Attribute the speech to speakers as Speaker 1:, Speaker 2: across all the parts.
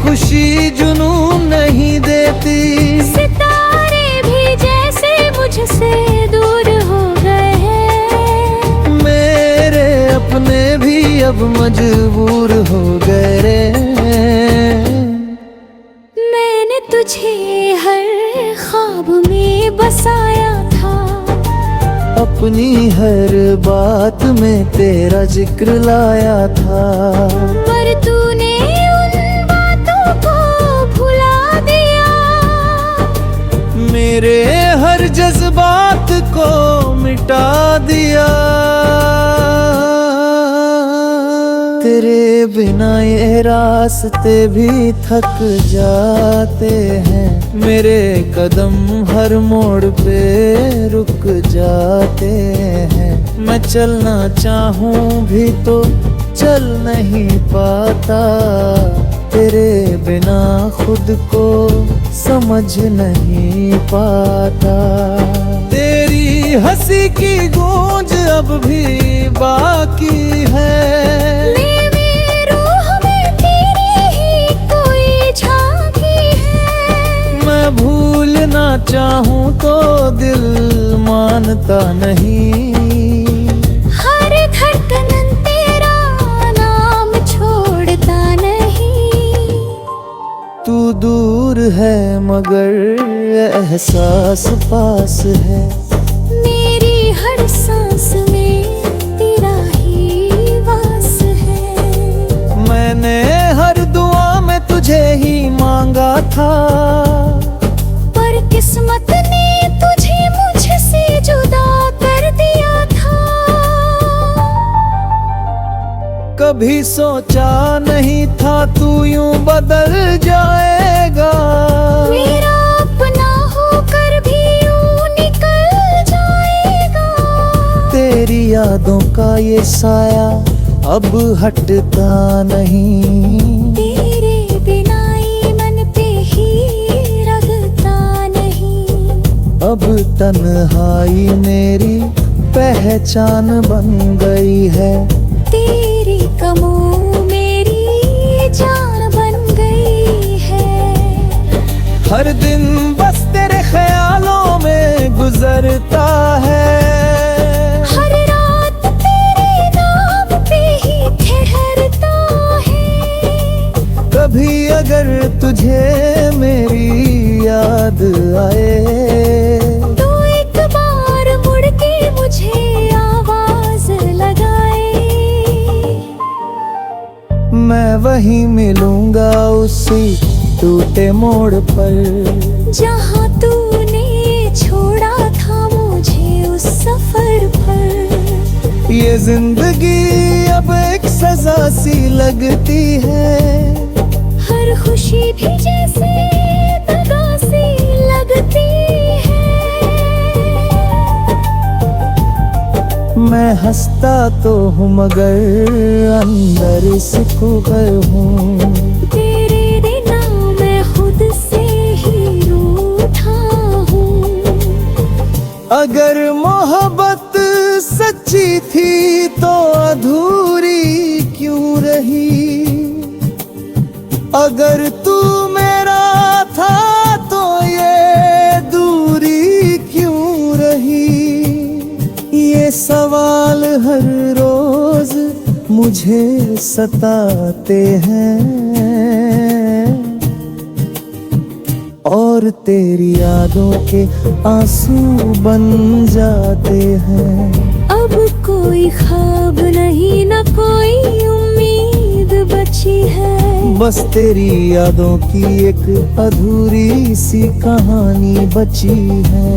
Speaker 1: खुशी जुनून नहीं देती।
Speaker 2: सितारे भी जैसे मुझसे दूर हो गए हैं,
Speaker 1: मेरे अपने भी अब मजबूर हो गए रे।
Speaker 2: मैंने तुझे हर ख्वाब में बसाया था,
Speaker 1: अपनी हर बात में तेरा जिक्र लाया था।
Speaker 2: पर तूने उन बातों को भुला दिया,
Speaker 1: मेरे हर जज्बात को मिटा दिया। तेरे बिना ये रास्ते भी थक जाते हैं, मेरे कदम हर मोड़ पे रुक जाते हैं। मैं चलना चाहूं भी तो चल नहीं पाता, तेरे बिना खुद को समझ नहीं पाता। तेरी हंसी की गूंज अब भी बाकी है,
Speaker 2: मेरी रूह में तेरी ही कोई झांकी है।
Speaker 1: मैं भूलना चाहूं तो दिल मानता नहीं।
Speaker 2: हर धड़कन तेरा नाम छोड़ता नहीं,
Speaker 1: तू दूर है मगर एहसास पास है।
Speaker 2: मेरी हर सांस में तेरा ही वास है।
Speaker 1: मैंने हर दुआ में तुझे ही मांगा था,
Speaker 2: पर किस्मत ने तुझे मुझसे जुदा कर दिया था।
Speaker 1: कभी सोचा नहीं था तू यूं बदल जाएगा,
Speaker 2: मेरा अपना होकर भी यूं निकल जाएगा।
Speaker 1: तेरी यादों का ये साया अब हटता नहीं।
Speaker 2: तेरे बिना ये मन पे ही रगता नहीं,
Speaker 1: अब तन्हाई मेरी पहचान बन गई है।
Speaker 2: तेरी कमों मेरी जान बन गई है।
Speaker 1: हर दिन बस तेरे ख्यालों में गुजरता है,
Speaker 2: हर रात तेरे नाम पे ही ठहरता है।
Speaker 1: कभी अगर तुझे मेरी याद आए
Speaker 2: तो एक बार मुड़ के मुझे आवाज लगाए।
Speaker 1: मैं वहीं मिलूंगा उसी टूटे मोड़ पर,
Speaker 2: जहाँ तूने छोड़ा था मुझे उस सफर पर।
Speaker 1: ये जिंदगी अब एक सजा सी लगती है,
Speaker 2: हर खुशी भी जैसे दगा सी लगती है।
Speaker 1: मैं हंसता तो हूँ मगर अंदर सिकुड़ हूँ।
Speaker 2: तेरे बिना मैं खुद से ही रूठा हूँ।
Speaker 1: अगर मोहब्बत सच्ची थी तो अधूरी क्यों रही, अगर तू मेरा था तो ये दूरी क्यों रही। ये सवाल हर रोज मुझे सताते हैं, और तेरी यादों के आंसू बन जाते हैं।
Speaker 2: अब कोई ख्वाब नहीं न कोई उम्मीद बची है,
Speaker 1: बस तेरी यादों की एक अधूरी सी कहानी बची है।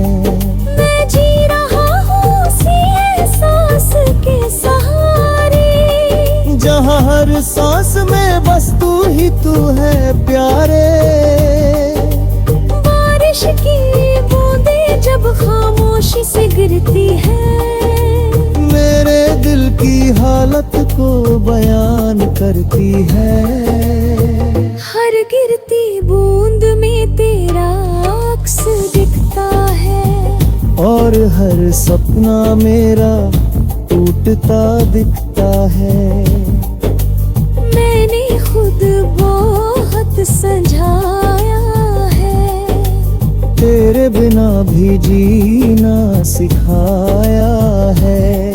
Speaker 2: मैं जी रहा हूँ उसी एहसास के सहारे,
Speaker 1: जहाँ हर सांस में बस तू ही तू है प्यारे।
Speaker 2: बारिश की बूंदें जब खामोशी से गिरती है,
Speaker 1: मेरे दिल की हालत को बयान करती है।
Speaker 2: हर गिरती बूंद में तेरा अक्स दिखता है,
Speaker 1: और हर सपना मेरा टूटता दिखता है।
Speaker 2: मैंने खुद बहुत
Speaker 1: भी जीना सिखाया है,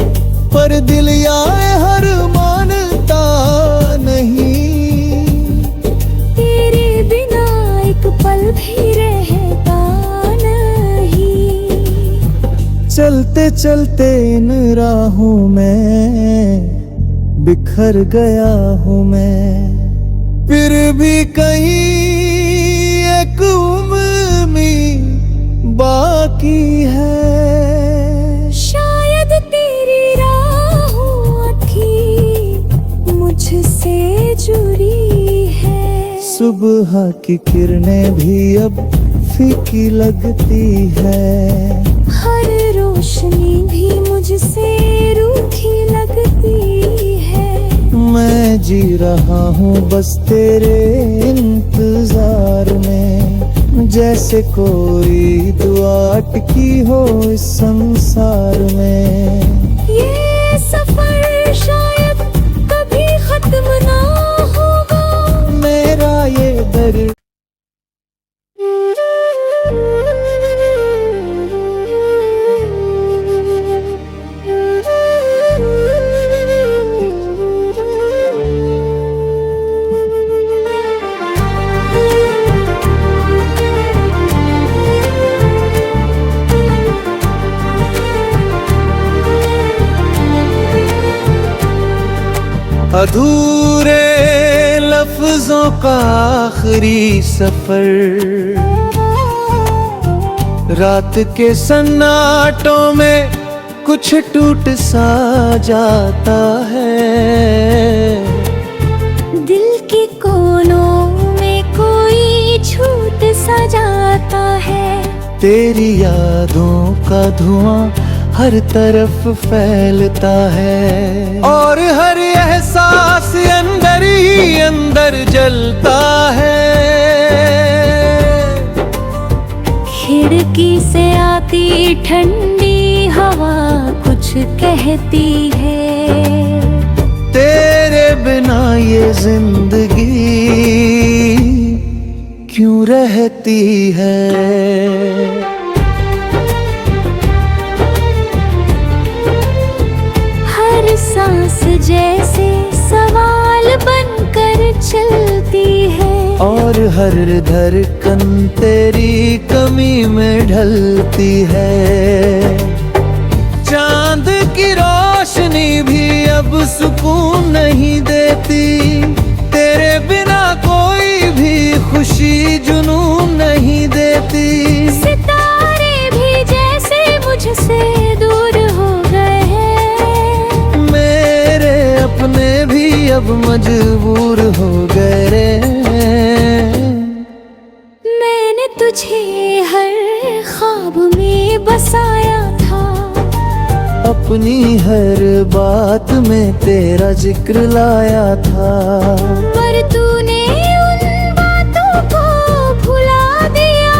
Speaker 1: पर दिल यार हर मानता नहीं।
Speaker 2: तेरे बिना एक पल भी रहता नहीं।
Speaker 1: चलते चलते इन राहों में बिखर गया हूँ मैं, फिर भी कहीं एक उम्मीद बाकी है।
Speaker 2: शायद तेरी राहों की मुझसे जुड़ी है।
Speaker 1: सुबह की किरणें भी अब फीकी लगती है,
Speaker 2: हर रोशनी भी मुझसे रूठी लगती है।
Speaker 1: मैं जी रहा हूँ बस तेरे इंतजार में, जैसे कोई दुआ अटकी हो इस संसार में।
Speaker 2: ये सफर शायद कभी खत्म ना होगा,
Speaker 1: मेरा ये दर्द अधूरे लफ्जों का आखिरी सफर, रात के सन्नाटों में कुछ टूट सा जाता है।
Speaker 2: दिल के कोनों में कोई छूट सा जाता है।
Speaker 1: तेरी यादों का धुआं हर तरफ फैलता है, और हर एहसास अंदर ही अंदर जलता है।
Speaker 2: खिड़की से आती ठंडी हवा कुछ कहती है।
Speaker 1: तेरे बिना ये जिंदगी क्यों रहती है।
Speaker 2: सांस जैसे सवाल बनकर चलती है,
Speaker 1: और हर धड़कन तेरी कमी में ढलती है। चांद की रोशनी भी अब सुकून नहीं देती, तेरे बिना कोई भी खुशी जुनून नहीं देती।
Speaker 2: सितारे भी जैसे मुझसे दूर हो गए हैं,
Speaker 1: अपने भी अब मजबूर हो गए रे।
Speaker 2: मैंने तुझे हर ख्वाब में बसाया था,
Speaker 1: अपनी हर बात में तेरा जिक्र लाया था,
Speaker 2: पर तूने उन बातों को भुला दिया।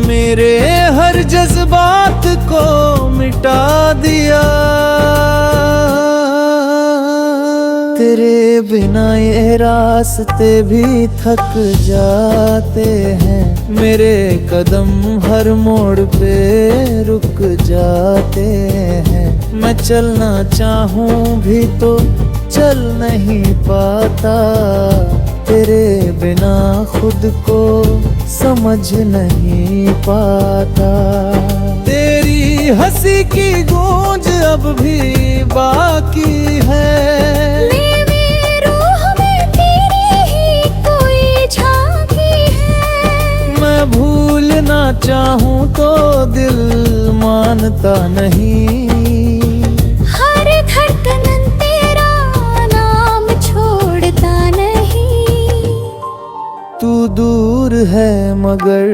Speaker 1: मेरे हर जज्बात को मिटा दिया। तेरे बिना ये रास्ते भी थक जाते हैं, मेरे कदम हर मोड़ पे रुक जाते हैं। मैं चलना चाहूं भी तो चल नहीं पाता, तेरे बिना खुद को समझ नहीं पाता। तेरी हंसी की गूंज अब भी बाकी है, भूलना चाहूं तो दिल मानता नहीं।
Speaker 2: हर धड़कन तेरा नाम छोड़ता नहीं।
Speaker 1: तू दूर है मगर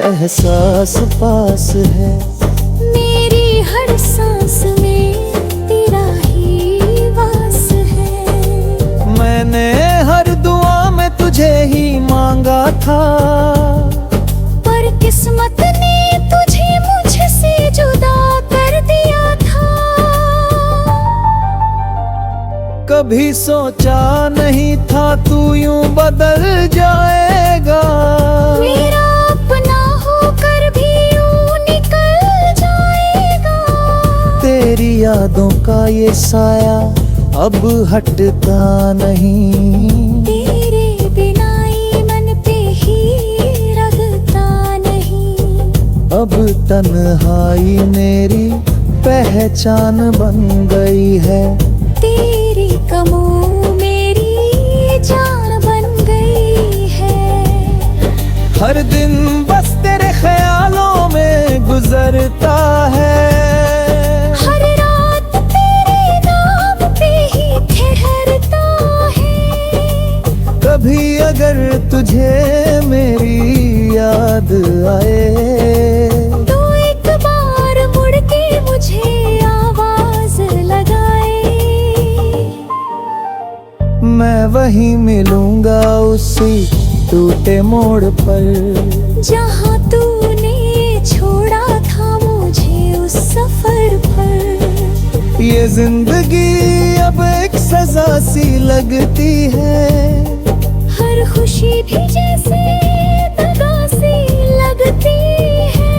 Speaker 1: एहसास पास है,
Speaker 2: मेरी हर सांस में तेरा ही वास है।
Speaker 1: मैंने हर दुआ में तुझे ही मांगा था,
Speaker 2: किस्मत ने तुझे मुझसे जुदा कर दिया था।
Speaker 1: कभी सोचा नहीं था तू यूं बदल जाएगा,
Speaker 2: मेरा अपना होकर भी
Speaker 1: यादों का ये साया अब हटता नहीं।
Speaker 2: तेरे बिना ये मन पे ही रखता नहीं।
Speaker 1: अब तन्हाई मेरी पहचान बन गई है।
Speaker 2: तेरी कमों मेरी जान बन गई है।
Speaker 1: हर दिन बस तेरे ख्यालों में गुजरता है।
Speaker 2: हर रात तेरे नाम पे ही ठहरता है।
Speaker 1: कभी अगर तुझे मेरी याद आए
Speaker 2: तो एक बार मुड़ के मुझे आवाज लगाए।
Speaker 1: मैं वहीं मिलूंगा उसी टूटे मोड़ पर,
Speaker 2: जहाँ तूने छोड़ा था मुझे उस सफर पर।
Speaker 1: ये जिंदगी अब एक सजा सी लगती है।
Speaker 2: हर खुशी भी जैसे दगा सी लगती है।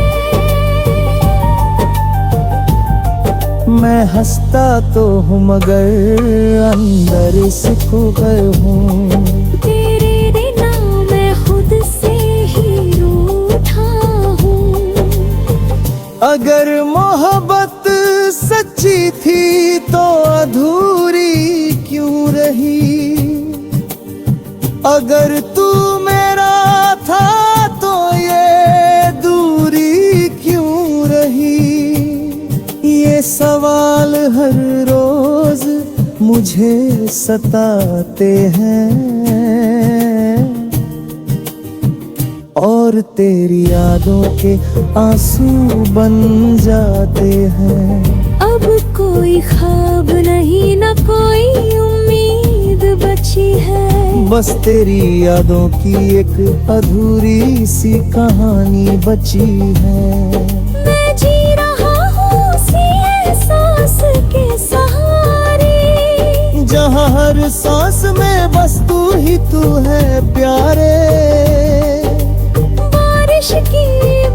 Speaker 1: मैं हंसता तो हूँ मगर अंदर से खो गया हूँ।
Speaker 2: तेरे बिना मैं खुद से ही रूठा हूँ।
Speaker 1: अगर मोहब्बत सच्ची थी तो अधूरी क्यों रही। अगर तू मेरा था तो ये दूरी क्यों रही। ये सवाल हर रोज मुझे सताते हैं और तेरी यादों के आंसू बन जाते हैं।
Speaker 2: अब कोई ख्वाब नहीं न कोई उम्मीद बची है।
Speaker 1: बस तेरी यादों की एक अधूरी सी कहानी बची है।
Speaker 2: मैं जी रहा हूँ उसी एहसास के सहारे,
Speaker 1: जहाँ हर सांस में बस तू ही तू है प्यारे।
Speaker 2: बारिश की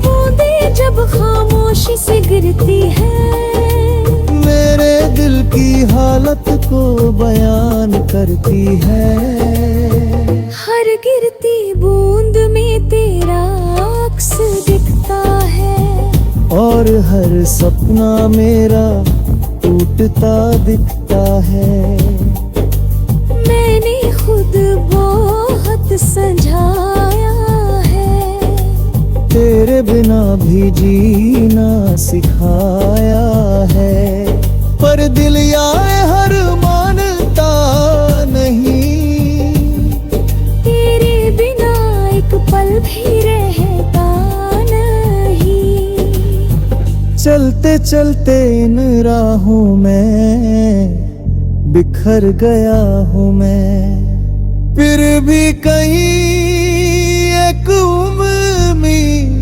Speaker 2: बूंदें जब खामोशी से गिरती है,
Speaker 1: मेरे दिल की हालत को बयान करती है।
Speaker 2: हर गिरती बूंद में तेरा अक्स दिखता है।
Speaker 1: और हर सपना मेरा टूटता दिखता है।
Speaker 2: मैंने खुद बहुत समझाया है,
Speaker 1: तेरे बिना भी जीना सिखाया है। पर दिल यार हर मानता नहीं।
Speaker 2: तेरे बिना एक पल भी रहता नहीं।
Speaker 1: चलते चलते इन राहों में बिखर गया हूँ मैं। फिर भी कहीं एक उम्मीद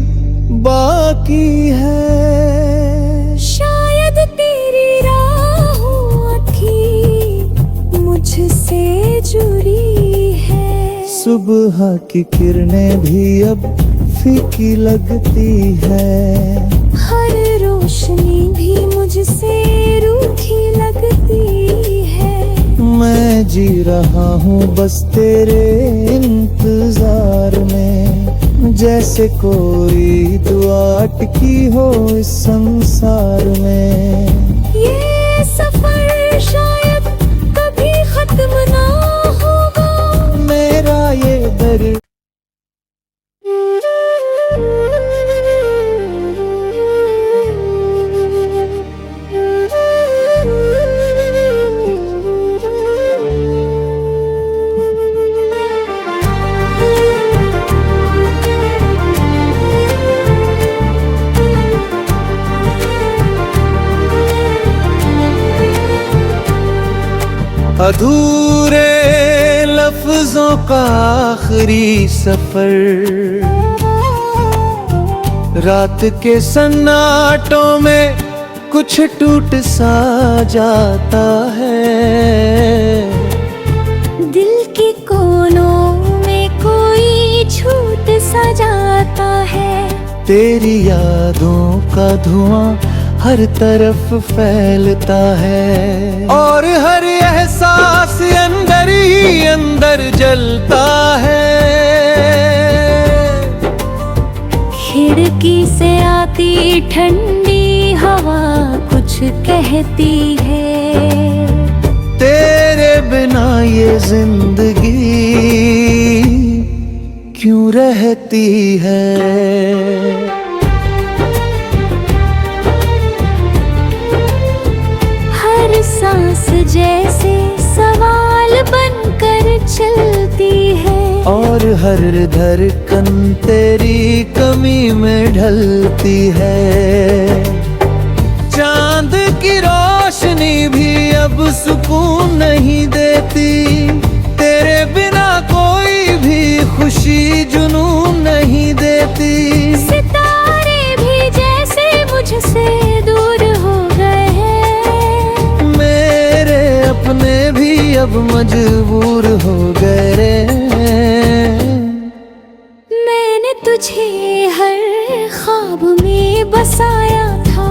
Speaker 1: बाकी है।
Speaker 2: शायद तेरी राहों की मुझसे जुड़ी है।
Speaker 1: सुबह की किरणें भी अब फीकी लगती है।
Speaker 2: हर रोशनी भी मुझसे रूठी लगती है।
Speaker 1: मैं जी रहा हूँ बस तेरे इंतजार में, जैसे कोई दुआ अटकी हो इस संसार में।
Speaker 2: ये सफर शायद कभी खत्म ना होगा।
Speaker 1: मेरा ये दर्द अधूरे लफ्जों का आखिरी सफर, रात के सन्नाटों में कुछ टूट सा जाता है।
Speaker 2: दिल के कोनों में कोई छूट सा जाता है।
Speaker 1: तेरी यादों का धुआं हर तरफ फैलता है, और हर एहसास अंदर ही अंदर जलता है।
Speaker 2: खिड़की से आती ठंडी हवा कुछ कहती है,
Speaker 1: तेरे बिना ये जिंदगी क्यों रहती है।
Speaker 2: हर सांस जैसे सवाल बनकर चलती है,
Speaker 1: और हर धड़कन तेरी कमी में ढलती है। चांद की रोशनी भी अब सुकून नहीं देती, तेरे बिना कोई भी खुशी जुनून नहीं देती।
Speaker 2: सितारे भी जैसे मुझसे दूर हो गए हैं,
Speaker 1: मेरे अपने भी अब मजबूर हो गए रे।
Speaker 2: मैंने तुझे हर ख्वाब में बसाया था,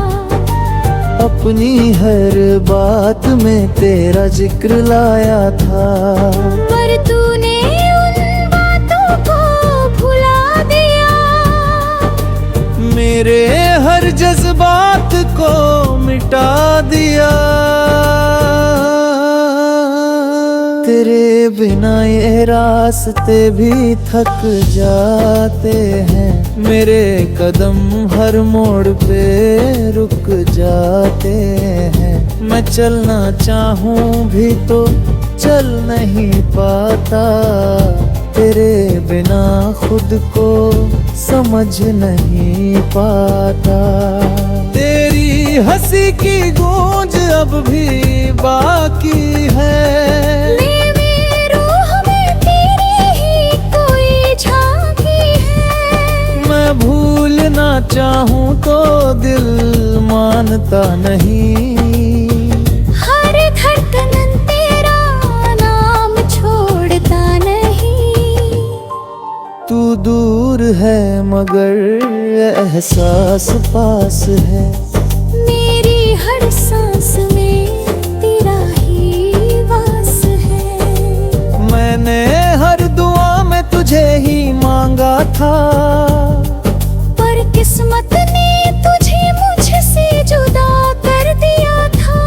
Speaker 1: अपनी हर बात में तेरा जिक्र लाया था,
Speaker 2: पर तूने उन बातों को भुला दिया।
Speaker 1: मेरे हर जज्बात को मिटा दिया। तेरे बिना ये रास्ते भी थक जाते हैं, मेरे कदम हर मोड़ पे रुक जाते हैं। मैं चलना चाहूं भी तो चल नहीं पाता, तेरे बिना खुद को समझ नहीं पाता। तेरी हंसी की गूंज अब भी बाकी है,
Speaker 2: मेरी रूह में तेरी ही कोई झांकी है।
Speaker 1: मैं भूलना चाहूं तो दिल मानता नहीं।
Speaker 2: हर धड़कन तेरा नाम छोड़ता नहीं।
Speaker 1: तू दूर है मगर एहसास पास है,
Speaker 2: मेरी हर सांस में तेरा ही वास है।
Speaker 1: मैंने हर दुआ में तुझे ही मांगा था,
Speaker 2: पर किस्मत ने तुझे मुझसे जुदा कर दिया था।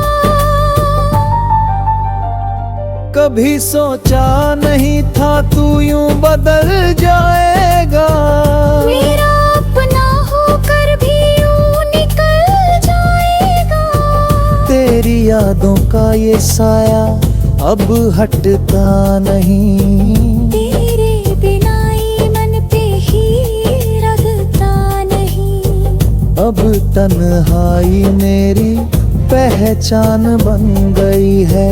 Speaker 1: कभी सोचा नहीं था तू यूं बदल जाएगा,
Speaker 2: मेरा अपना होकर भी यूं निकल जाएगा।
Speaker 1: तेरी यादों का ये साया अब हटता नहीं,
Speaker 2: तेरे बिना ये मन पे ही रगता नहीं।
Speaker 1: अब तन्हाई मेरी पहचान बन गई है,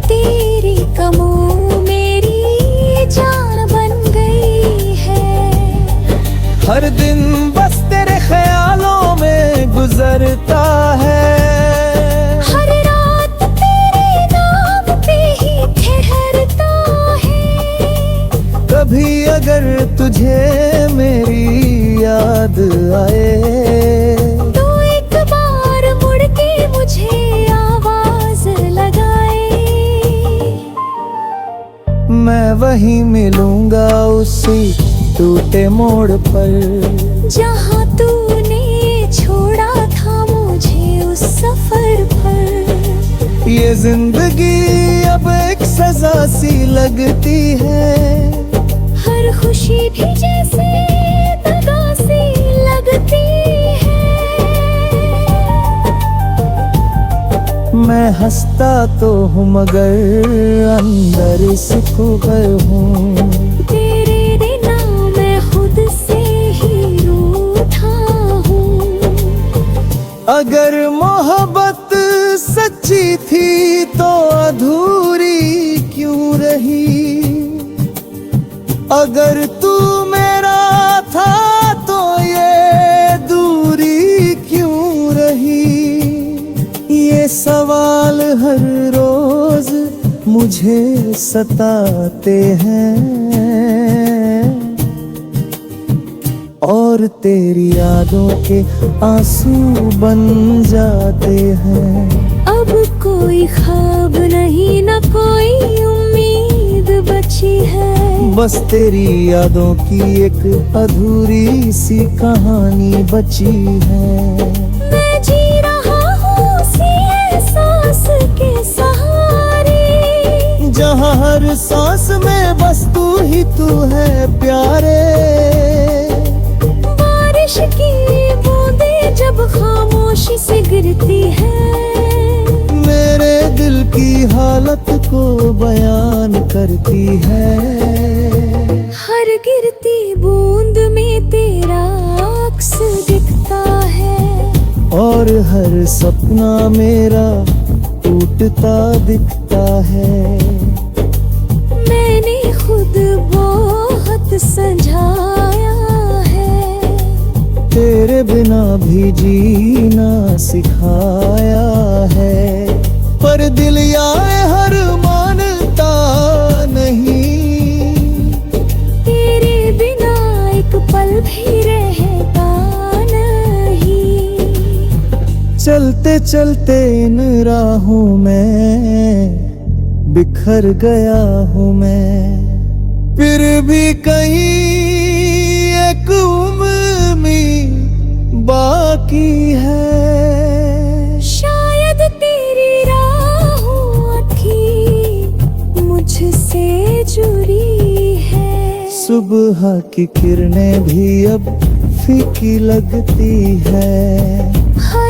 Speaker 2: तेरी कमों मेरी जान बन गई है।
Speaker 1: हर दिन बस तेरे ख्यालों में गुजरता है,
Speaker 2: हर रात तेरे नाम पे ही ठहरता है।
Speaker 1: कभी अगर तुझे मेरी याद आए,
Speaker 2: तो एक बार मुड़ के मुझे आवाज लगाए।
Speaker 1: मैं वहीं मिलूंगा उसी टूटे मोड़ पर,
Speaker 2: जहाँ तूने छोड़ा था मुझे उस सफर पर।
Speaker 1: ये जिंदगी अब एक सजा सी लगती है,
Speaker 2: हर खुशी भी जैसे दगा सी लगती है।
Speaker 1: मैं हंसता तो हूँ मगर अंदर सिकुड़ हूँ,
Speaker 2: तेरे बिना मैं खुद से ही रूठा हूँ।
Speaker 1: अगर मोहब्बत सच्ची थी तो अधूरी क्यों रही, अगर तू मेरा था तो ये दूरी क्यों रही। ये सवाल हर रोज मुझे सताते हैं, और और तेरी यादों के आंसू बन जाते हैं।
Speaker 2: अब कोई ख्वाब नहीं न कोई उम्मीद बची है।
Speaker 1: बस तेरी यादों की एक अधूरी सी कहानी बची है।
Speaker 2: मैं जी रहा हूँ उसी एहसास के सहारे,
Speaker 1: जहाँ हर सांस में बस तू ही तू है प्यारे।
Speaker 2: बारिश की बूंदें जब खामोशी से गिरती है,
Speaker 1: मेरे दिल की हालत को बयान करती है।
Speaker 2: हर गिरती बूंद में तेरा अक्स दिखता है,
Speaker 1: और हर सपना मेरा टूटता दिखता है।
Speaker 2: मैंने खुद बहुत समझाया है,
Speaker 1: तेरे बिना भी जीना सिखाया है। पर दिल याए हर मानता नहीं,
Speaker 2: तेरे बिना एक पल भी रहता नहीं।
Speaker 1: चलते चलते इन राहों में बिखर गया हूँ मैं। फिर भी कहीं एक उम्मीद बाकी है।
Speaker 2: शायद तेरी राहों अखी मुझसे जुड़ी है।
Speaker 1: सुबह की किरणें भी अब फीकी लगती है।
Speaker 2: हर